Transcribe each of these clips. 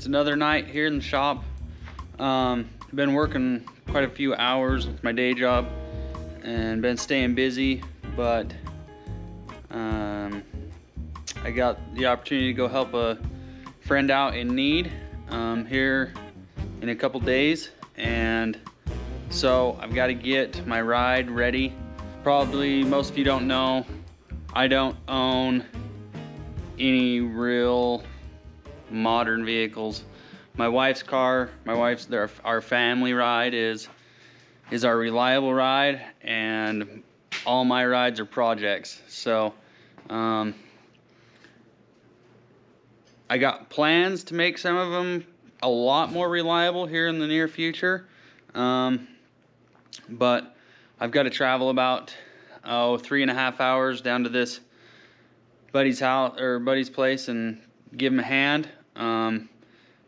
It's another night here in the shop. Been working quite a few hours with my day job and been staying busy, but I got the opportunity to go help a friend out in need here in a couple days, and so I've got to get my ride ready. Probably most of you don't know, I don't own any real modern vehicles. My wife's car, our family ride is our reliable ride, and all my rides are projects. So I got plans to make some of them a lot more reliable here in the near future, but I've got to travel about 3.5 hours down to this buddy's house or buddy's place and give him a hand.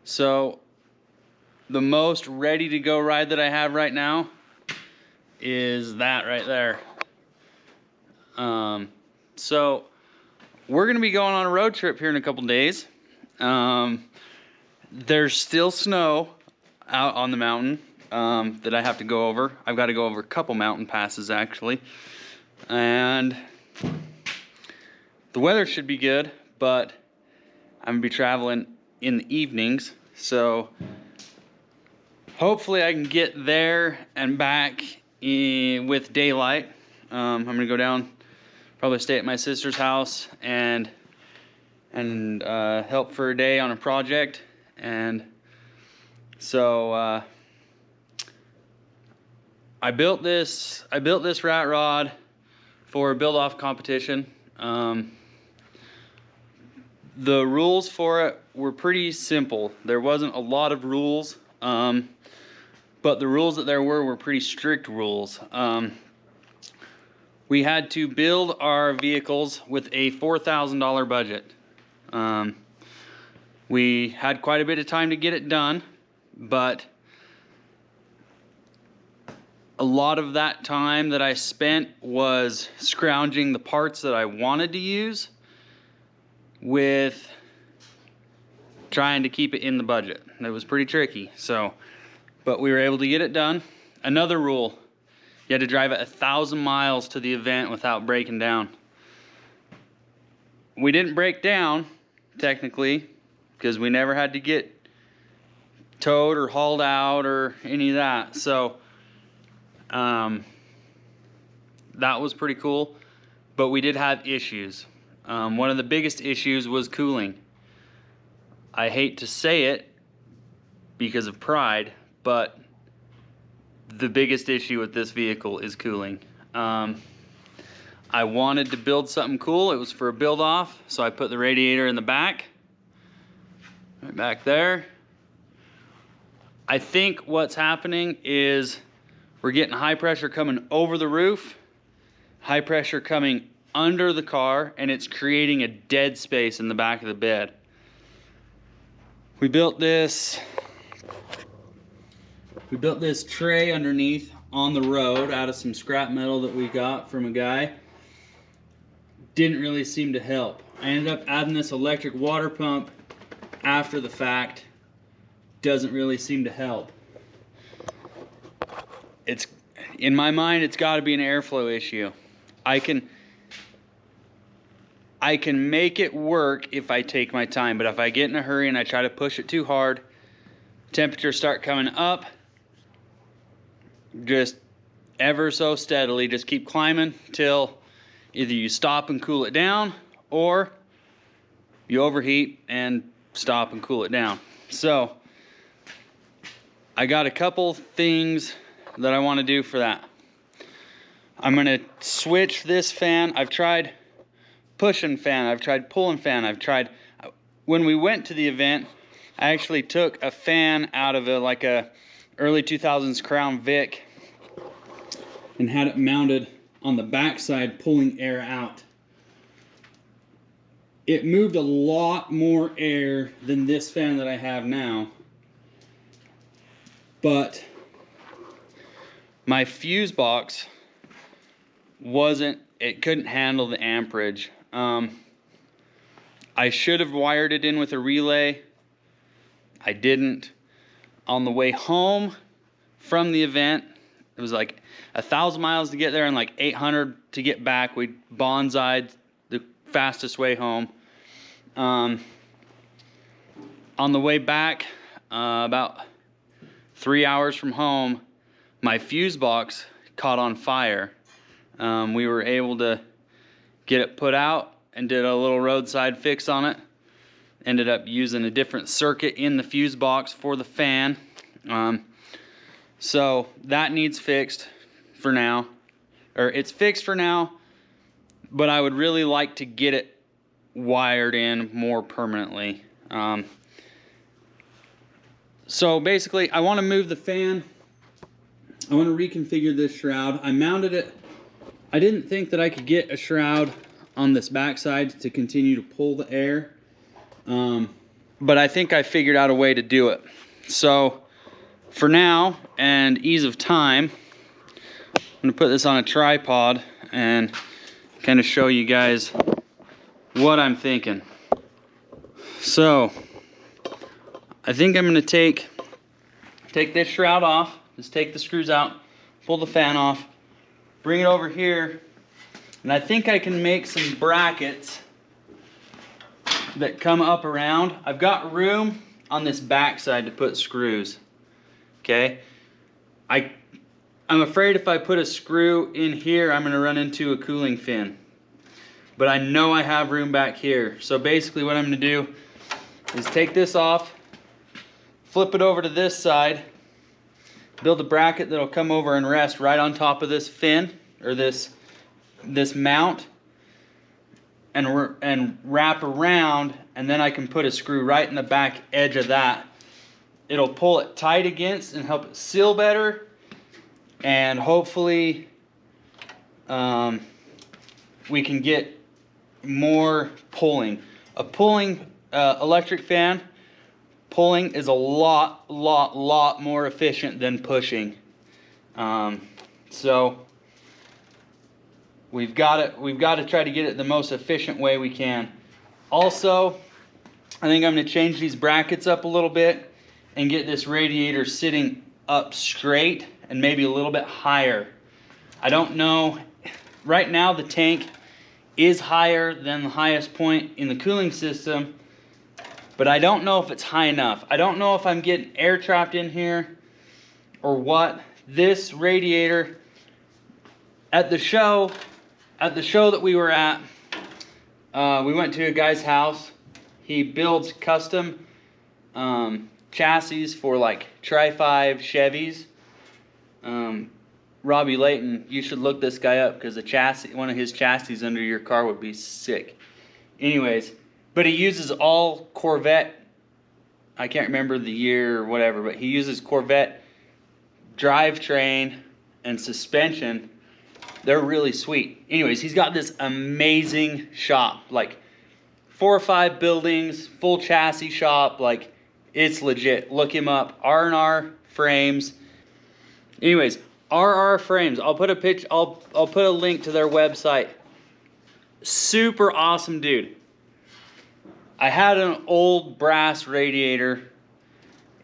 So the most ready to go ride that I have right now is that right there. So we're gonna be going on a road trip here in a couple days. There's still snow out on the mountain that I have to go over. I've got to go over a couple mountain passes actually, and the weather should be good, but I'm gonna be traveling in the evenings, so hopefully I can get there and back with daylight. I'm gonna go down, probably stay at my sister's house and help for a day on a project. And so I built this rat rod for a build-off competition. The rules for it were pretty simple. There wasn't a lot of rules, but the rules that there were pretty strict rules. We had to build our vehicles with a $4,000 budget. We had quite a bit of time to get it done, but a lot of that time that I spent was scrounging the parts that I wanted to use with trying to keep it in the budget. It was pretty tricky, but we were able to get it done. Another rule, you had to drive it 1,000 miles to the event without breaking down. We didn't break down, technically, because we never had to get towed or hauled out or any of that. So that was pretty cool, but we did have issues. One of the biggest issues was cooling. I hate to say it because of pride, but the biggest issue with this vehicle is cooling. I wanted to build something cool. It was for a build off, so I put the radiator in the back, right back there. I think what's happening is we're getting high pressure coming over the roof, high pressure coming under the car, and it's creating a dead space in the back of the bed. We built this tray underneath on the road out of some scrap metal that we got from a guy. Didn't really seem to help. I ended up adding this electric water pump after the fact. Doesn't really seem to help. It's, in my mind, it's got to be an airflow issue. I can make it work if I take my time, but if I get in a hurry and I try to push it too hard, temperatures start coming up just ever so steadily. Just keep climbing till either you stop and cool it down, or you overheat and stop and cool it down. So I got a couple things that I want to do for that. I'm going to switch this fan. I've tried pushing fan, I've tried pulling fan, when we went to the event, I actually took a fan out of like a early 2000s Crown Vic and had it mounted on the backside, pulling air out. It moved a lot more air than this fan that I have now, but my fuse box it couldn't handle the amperage. I should have wired it in with a relay. I didn't. On the way home from the event, it was like 1,000 miles to get there and like 800 to get back. We bonsai'd the fastest way home. On the way back, about 3 hours from home, my fuse box caught on fire. We were able to get it put out and did a little roadside fix on it. Ended up using a different circuit in the fuse box for the fan. So that needs fixed for now, or it's fixed for now, but I would really like to get it wired in more permanently. So basically I want to move the fan. I want to reconfigure this shroud. I mounted it. I didn't think that I could get a shroud on this backside to continue to pull the air. But I think I figured out a way to do it. So for now and ease of time, I'm going to put this on a tripod and kind of show you guys what I'm thinking. So I think I'm going to take this shroud off, just take the screws out, pull the fan off, bring it over here, and I think I can make some brackets that come up around. I've got room on this back side to put screws. Okay, I'm afraid if I put a screw in here, I'm gonna run into a cooling fin. But I know I have room back here. So basically what I'm gonna do is take this off, flip it over to this side, build a bracket that'll come over and rest right on top of this fin, or this mount, and wrap around, and then I can put a screw right in the back edge of that. It'll pull it tight against and help it seal better, and hopefully we can get more pulling. A pulling electric fan, pulling is a lot more efficient than pushing. So we've got to try to get it the most efficient way we can. Also, I think I'm going to change these brackets up a little bit and get this radiator sitting up straight and maybe a little bit higher. I don't know. Right now the tank is higher than the highest point in the cooling system, but I don't know if it's high enough. I don't know if I'm getting air trapped in here or what. This radiator at the show that we were at, we went to a guy's house. He builds custom chassis for like Tri-5 Chevys. Robbie Layton, you should look this guy up because one of his chassis under your car would be sick. Anyways, but he uses all Corvette. I can't remember the year or whatever, but he uses Corvette drivetrain and suspension. They're really sweet. Anyways, he's got this amazing shop, like 4 or 5 buildings, full chassis shop. Like, it's legit. Look him up. R&R Frames. Anyways, RR Frames. I'll put a picture. I'll put a link to their website. Super awesome dude. I had an old brass radiator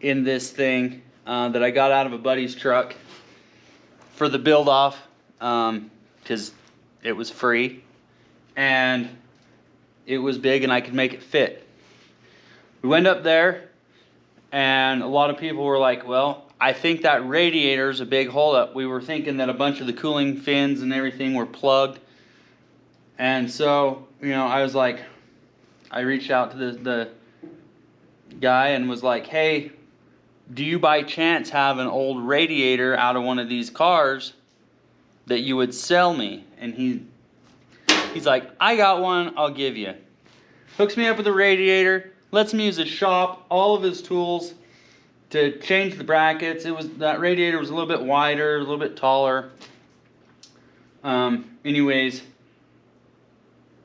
in this thing that I got out of a buddy's truck for the build off because it was free and it was big and I could make it fit. We went up there and a lot of people were like, well, I think that radiator is a big holdup. We were thinking that a bunch of the cooling fins and everything were plugged. And so, I was like, I reached out to the guy and was like, hey, do you by chance have an old radiator out of one of these cars that you would sell me? And he's like, I got one, I'll give you. Hooks me up with a radiator, lets me use his shop, all of his tools to change the brackets. That radiator was a little bit wider, a little bit taller. Anyways,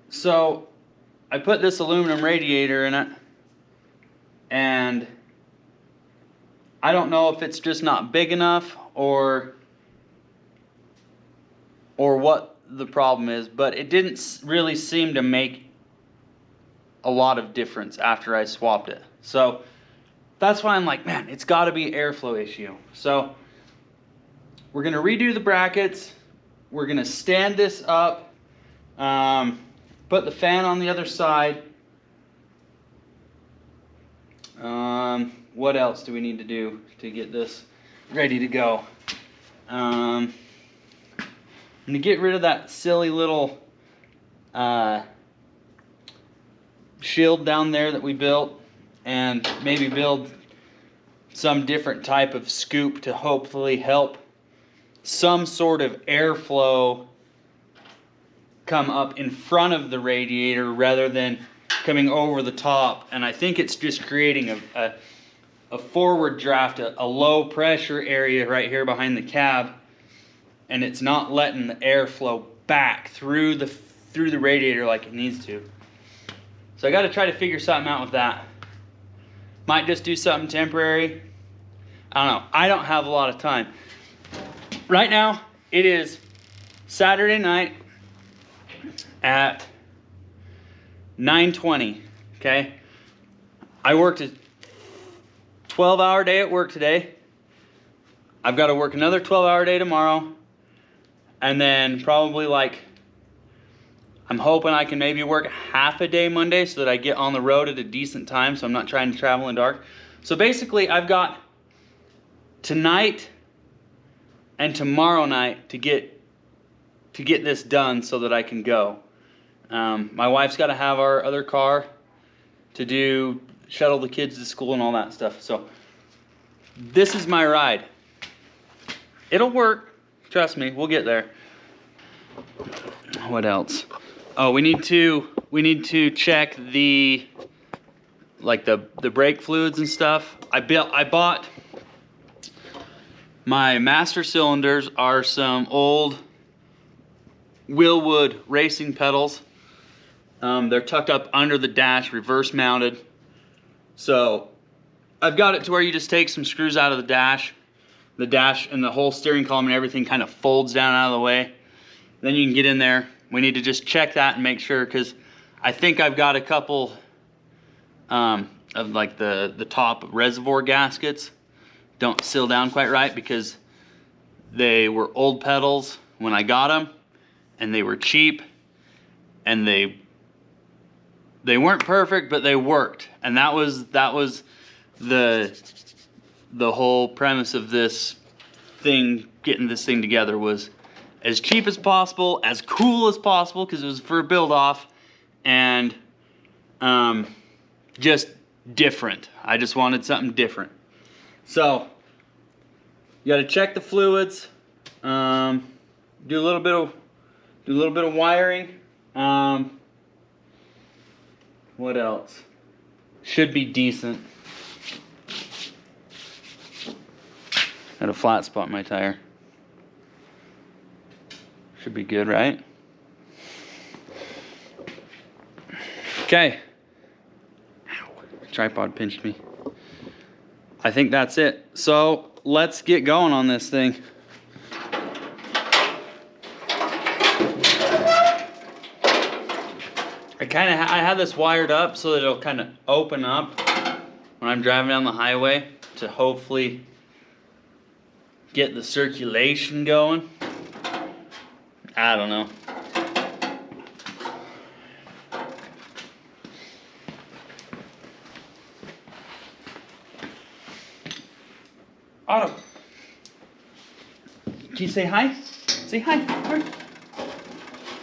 so I put this aluminum radiator in it, and I don't know if it's just not big enough or what the problem is, but it didn't really seem to make a lot of difference after I swapped it. So that's why I'm like, man, it's got to be an airflow issue. So we're going to redo the brackets. We're going to stand this up, put the fan on the other side. What else do we need to do to get this ready to go? I'm going to get rid of that silly little shield down there that we built, and maybe build some different type of scoop to hopefully help some sort of airflow come up in front of the radiator rather than coming over the top. And I think it's just creating a forward draft, a low pressure area right here behind the cab, and it's not letting the airflow back through the radiator like it needs to. So I got to try to figure something out with that. Might just do something temporary. I don't know. I don't have a lot of time. Right now, it is Saturday night at 9:20. Okay? I worked a 12-hour day at work today. I've got to work another 12-hour day tomorrow. And then probably I'm hoping I can maybe work half a day Monday so that I get on the road at a decent time, so I'm not trying to travel in the dark. So basically, I've got tonight and tomorrow night to get this done so that I can go. My wife's got to have our other car to shuttle the kids to school and all that stuff. So this is my ride. It'll work. Trust me, we'll get there. What else? Oh, we need to check the brake fluids and stuff. I bought my master cylinders are some old Willwood racing pedals. They're tucked up under the dash, reverse mounted. So I've got it to where you just take some screws out of the dash and the whole steering column and everything kind of folds down out of the way. Then you can get in there. We need to just check that and make sure, because I think I've got a couple of the top reservoir gaskets don't seal down quite right, because they were old pedals when I got them, and they were cheap, and they weren't perfect, but they worked. And that was the whole premise of this thing, getting this thing together, was as cheap as possible, as cool as possible, because it was for a build off, and just different. I just wanted something different. So you got to check the fluids, do a little bit of wiring. What else? Should be decent. Got a flat spot in my tire. Should be good, right? Okay. Ow. Tripod pinched me. I think that's it. So let's get going on this thing. I had this wired up so that it'll kind of open up when I'm driving down the highway to hopefully get the circulation going. I don't know. Otto, can you say hi? Say hi. Hurry.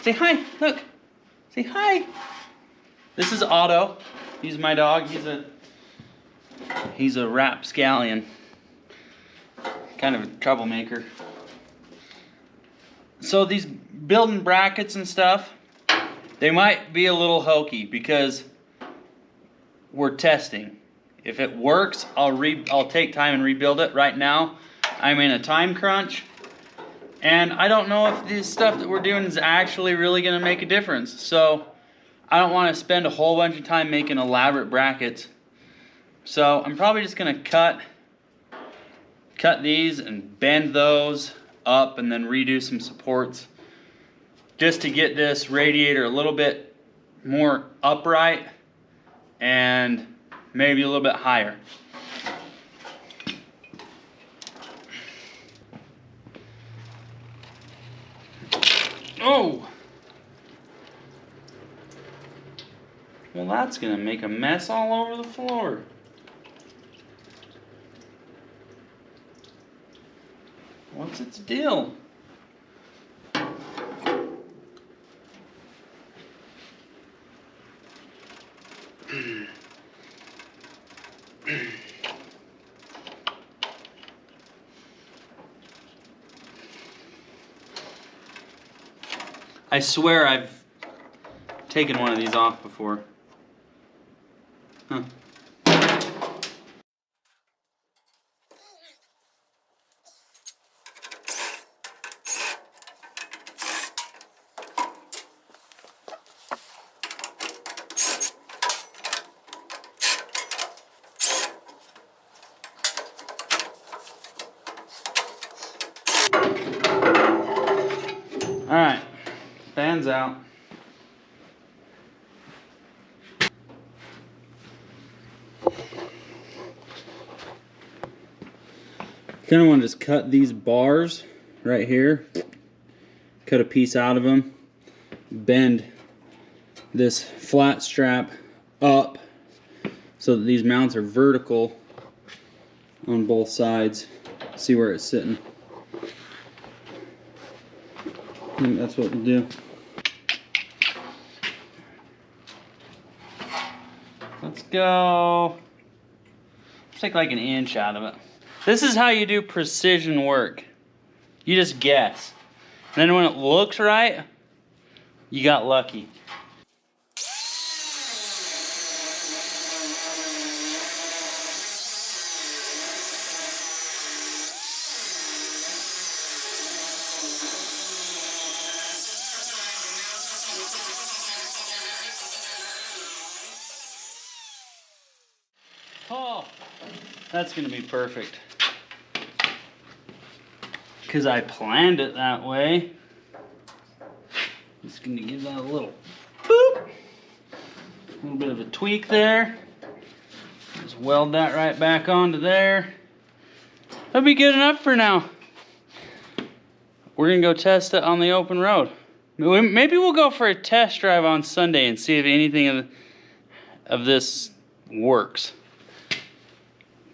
Say hi. Look. Say hi. This is Otto. He's my dog. He's a rapscallion. Kind of a troublemaker. So these building brackets and stuff, they might be a little hokey because we're testing. If it works, I'll take time and rebuild it. Right now, I'm in a time crunch, and I don't know if this stuff that we're doing is actually really going to make a difference. So I don't want to spend a whole bunch of time making elaborate brackets. So I'm probably just going to cut these and bend those up and then redo some supports just to get this radiator a little bit more upright and maybe a little bit higher. Oh! Well, that's gonna make a mess all over the floor. What's its deal? I swear I've taken one of these off before. Huh. Alright, fan's out. Kind of want to just cut these bars right here, cut a piece out of them, bend this flat strap up so that these mounts are vertical on both sides. See where it's sitting. I think that's what we'll do. Let's go. Let's take like an inch out of it. This is how you do precision work. You just guess. And then when it looks right, you got lucky. Oh, that's gonna be perfect. Because I planned it that way. Just gonna give that a little boop. A little bit of a tweak there. Just weld that right back onto there. That'll be good enough for now. We're gonna go test it on the open road. Maybe we'll go for a test drive on Sunday and see if anything of this works.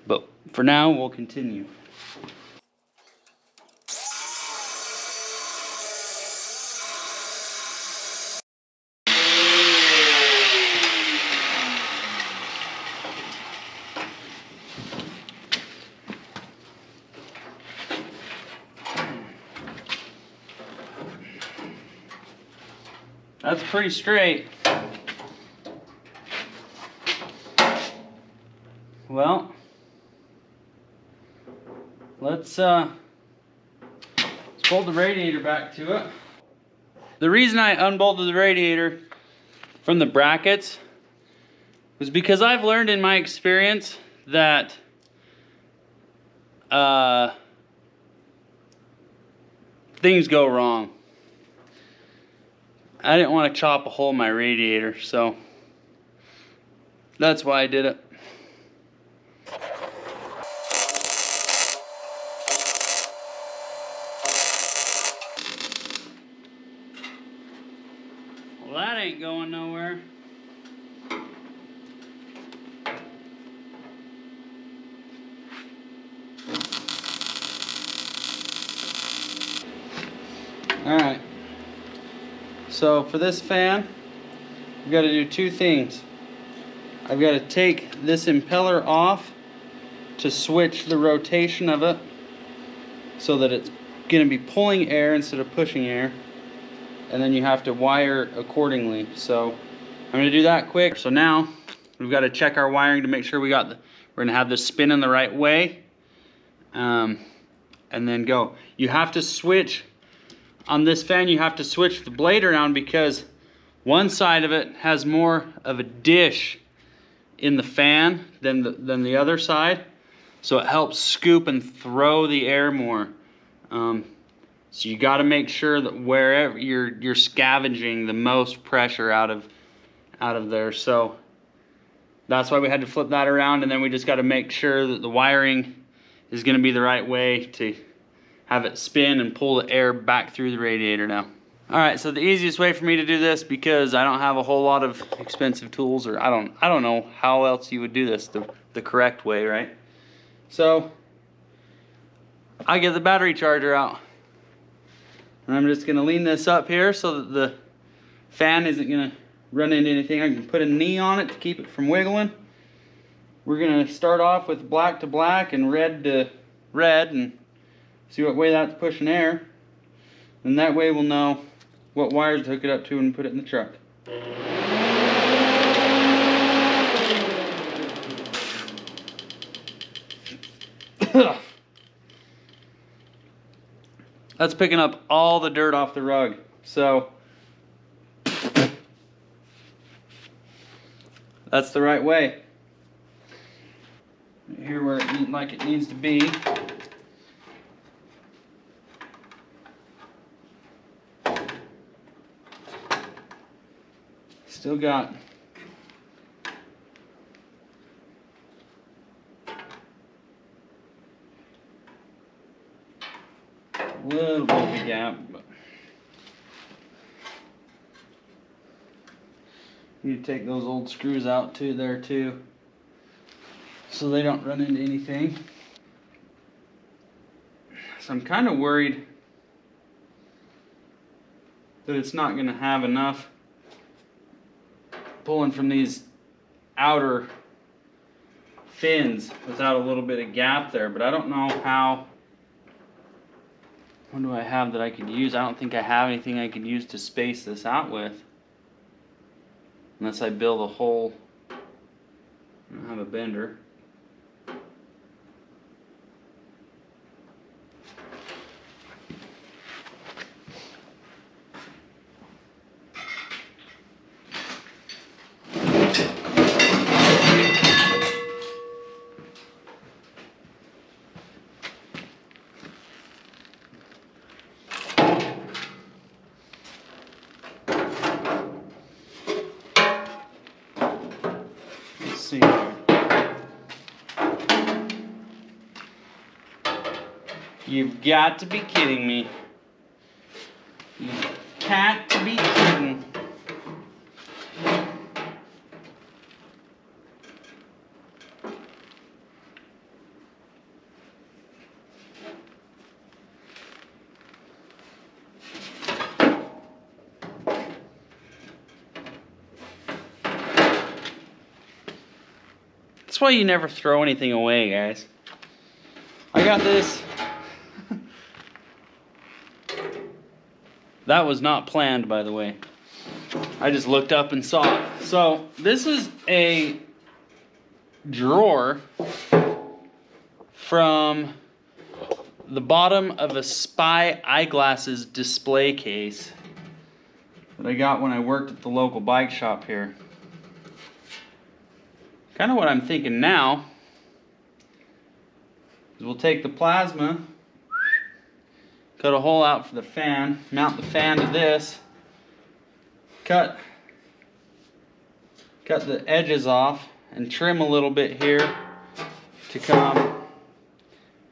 But for now, we'll continue. That's pretty straight. Well, let's bolt the radiator back to it. The reason I unbolted the radiator from the brackets was because I've learned in my experience that things go wrong. I didn't want to chop a hole in my radiator, so that's why I did it. Well, that ain't going nowhere. Alright. So for this fan, we've got to do two things. I've got to take this impeller off to switch the rotation of it so that it's going to be pulling air instead of pushing air. And then you have to wire accordingly. So I'm going to do that quick. So now we've got to check our wiring to make sure we're going to have this spinning the right way. And then go. You have to switch. On this fan, you have to switch the blade around because one side of it has more of a dish in the fan than the other side, so it helps scoop and throw the air more. So you got to make sure that wherever you're scavenging the most pressure out of there. So that's why we had to flip that around, and then we just got to make sure that the wiring is going to be the right way to have it spin and pull the air back through the radiator now. All right, so the easiest way for me to do this, because I don't have a whole lot of expensive tools, or I don't know how else you would do this the correct way, right? So I get the battery charger out, and I'm just gonna lean this up here so that the fan isn't gonna run into anything. I can put a knee on it to keep it from wiggling. We're gonna start off with black to black and red to red and see what way that's pushing air, and that way we'll know what wires to hook it up to and put it in the truck. That's picking up all the dirt off the rug. So that's the right way. Here where it needs to be. Still got a little bit of a gap, but need to take those old screws out there too, so they don't run into anything. So I'm kind of worried that it's not going to have enough pulling from these outer fins without a little bit of gap there, but I don't know how. What do I have that I could use? I don't think I have anything I could use to space this out with, unless I build a hole. I don't have a bender. See here. You've got to be kidding me. You've got to be kidding. That's why you never throw anything away, guys. I got this. That was not planned, by the way. I just looked up and saw it. So this is a drawer from the bottom of a Spy eyeglasses display case that I got when I worked at the local bike shop here. Kind of what I'm thinking now is we'll take the plasma, cut a hole out for the fan, mount the fan to this, cut the edges off and trim a little bit here to come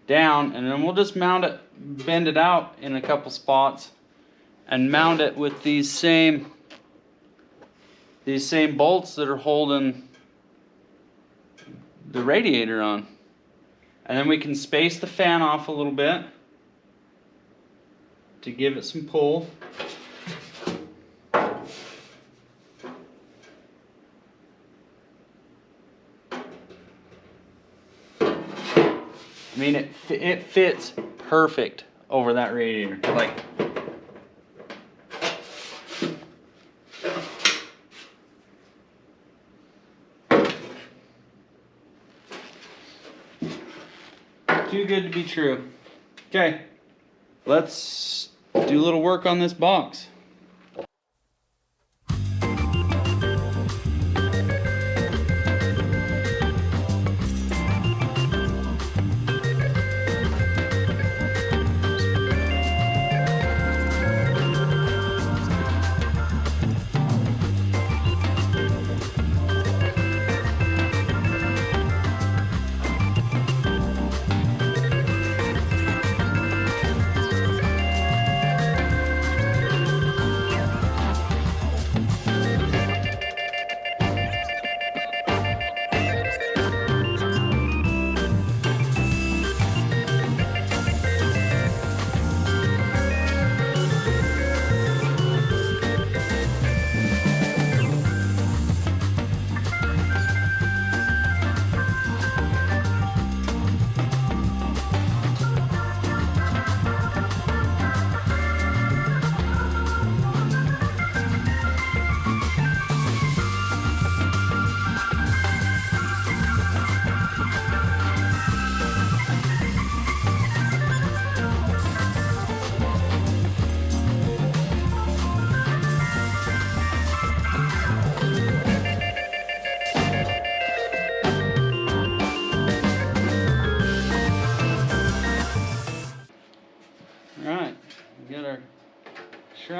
down, and then we'll just mount it, bend it out in a couple spots and mount it with these same bolts that are holding the radiator on. And then we can space the fan off a little bit to give it some pull. I mean, it fits perfect over that radiator. Like, too good to be true. Okay, let's do a little work on this box.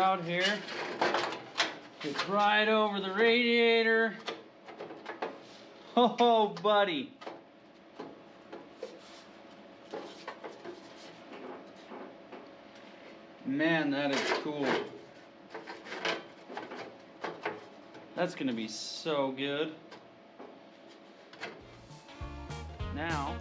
out here. It's right over the radiator. Oh, buddy. Man, that is cool. That's gonna be so good. Now,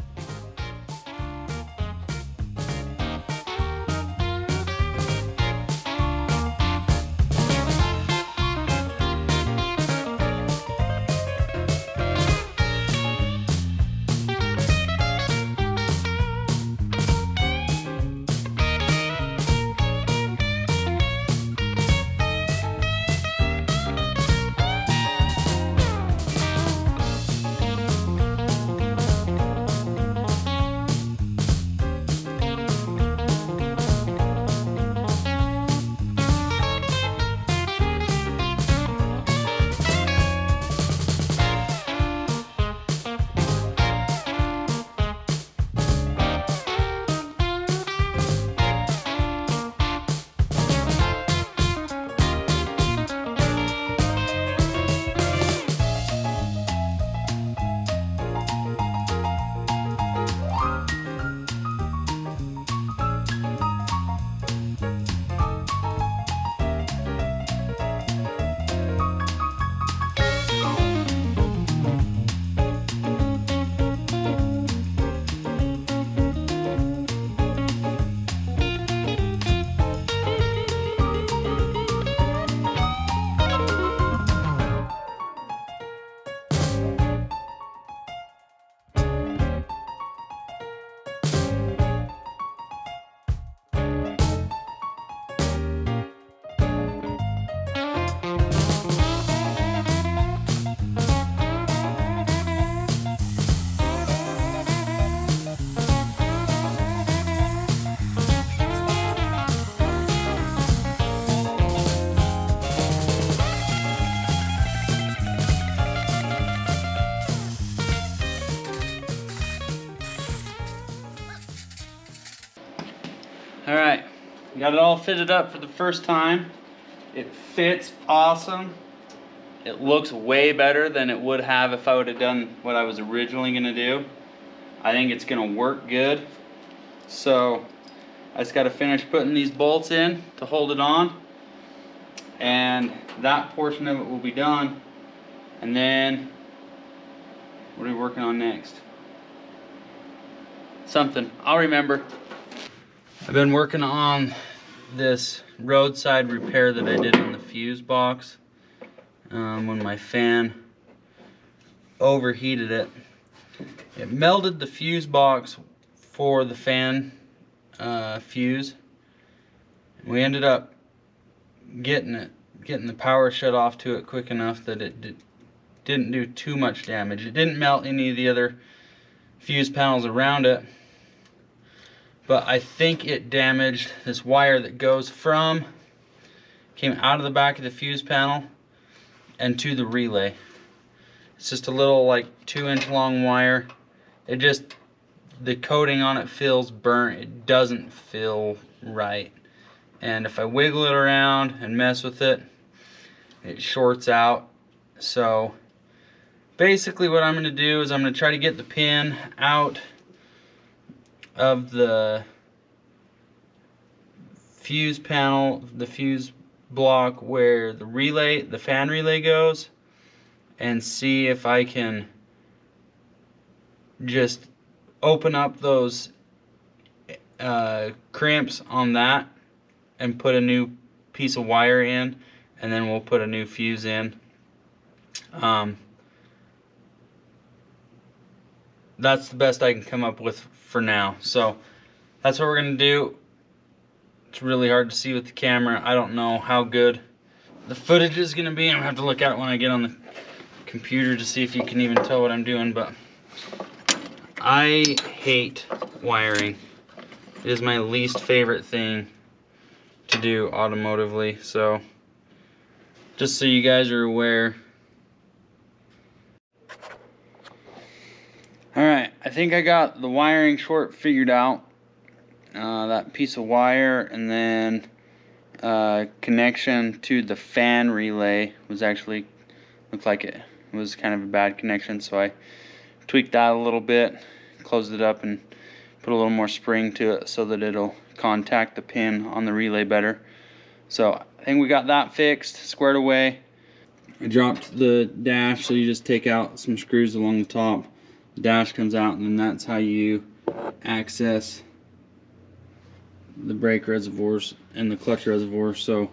alright, got it all fitted up for the first time. It fits awesome. It looks way better than it would have if I would have done what I was originally going to do. I think it's going to work good. So I just got to finish putting these bolts in to hold it on. And that portion of it will be done. And then, what are we working on next? Something. I'll remember. I've been working on this roadside repair that I did on the fuse box when my fan overheated it. It melted the fuse box for the fan fuse. We ended up getting the power shut off to it quick enough that it didn't do too much damage. It didn't melt any of the other fuse panels around it, but I think it damaged this wire that came out of the back of the fuse panel and to the relay. It's just a little like 2-inch long wire. The coating on it feels burnt. It doesn't feel right. And if I wiggle it around and mess with it, it shorts out. So basically what I'm going to do is I'm going to try to get the pin out of the fuse panel, the fuse block where the fan relay goes, and see if I can just open up those crimps on that and put a new piece of wire in, and then we'll put a new fuse in. That's the best I can come up with for now. So that's what we're gonna do. It's really hard to see with the camera. I don't know how good the footage is gonna be. I'm gonna have to look at it when I get on the computer to see if you can even tell what I'm doing, but I hate wiring. It is my least favorite thing to do automotively, so just so you guys are aware. Alright, I think I got the wiring short figured out. That piece of wire, and then connection to the fan relay was actually, looked like it was kind of a bad connection, so I tweaked that a little bit, closed it up, and put a little more spring to it so that it'll contact the pin on the relay better. So I think we got that fixed, squared away. I dropped the dash, so you just take out some screws along the top. The dash comes out, and then that's how you access the brake reservoirs and the clutch reservoir. So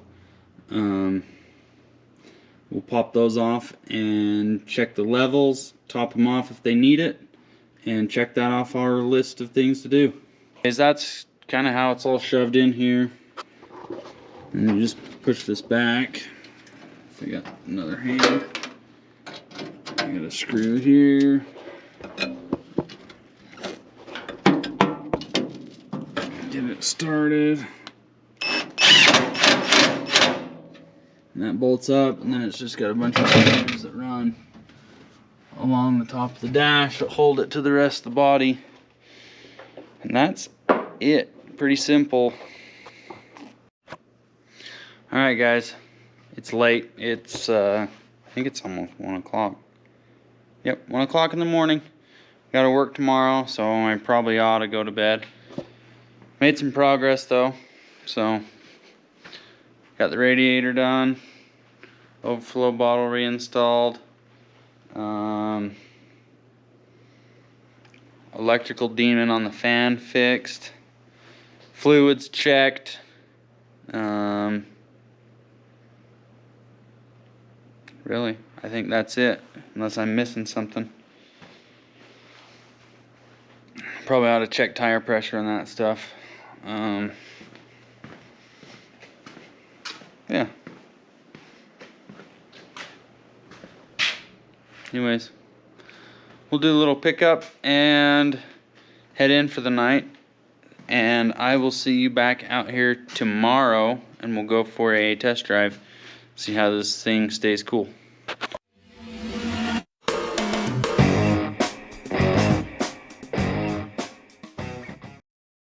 we'll pop those off and check the levels, top them off if they need it, and check that off our list of things to do. That's kind of how it's all shoved in here. And you just push this back. I got another hand. I got a screw here. Get it started. And that bolts up, and then it's just got a bunch of screws that run along the top of the dash that hold it to the rest of the body. And that's it. Pretty simple. Alright guys, it's late. It's I think it's almost 1 o'clock. Yep, 1 o'clock in the morning. Gotta work tomorrow, so I probably ought to go to bed. Made some progress though. So got the radiator done, overflow bottle reinstalled, electrical demon on the fan fixed, fluids checked, really, I think that's it, unless I'm missing something. Probably ought to check tire pressure and that stuff. Yeah. Anyways, we'll do a little pickup and head in for the night. And I will see you back out here tomorrow, and we'll go for a test drive. See how this thing stays cool.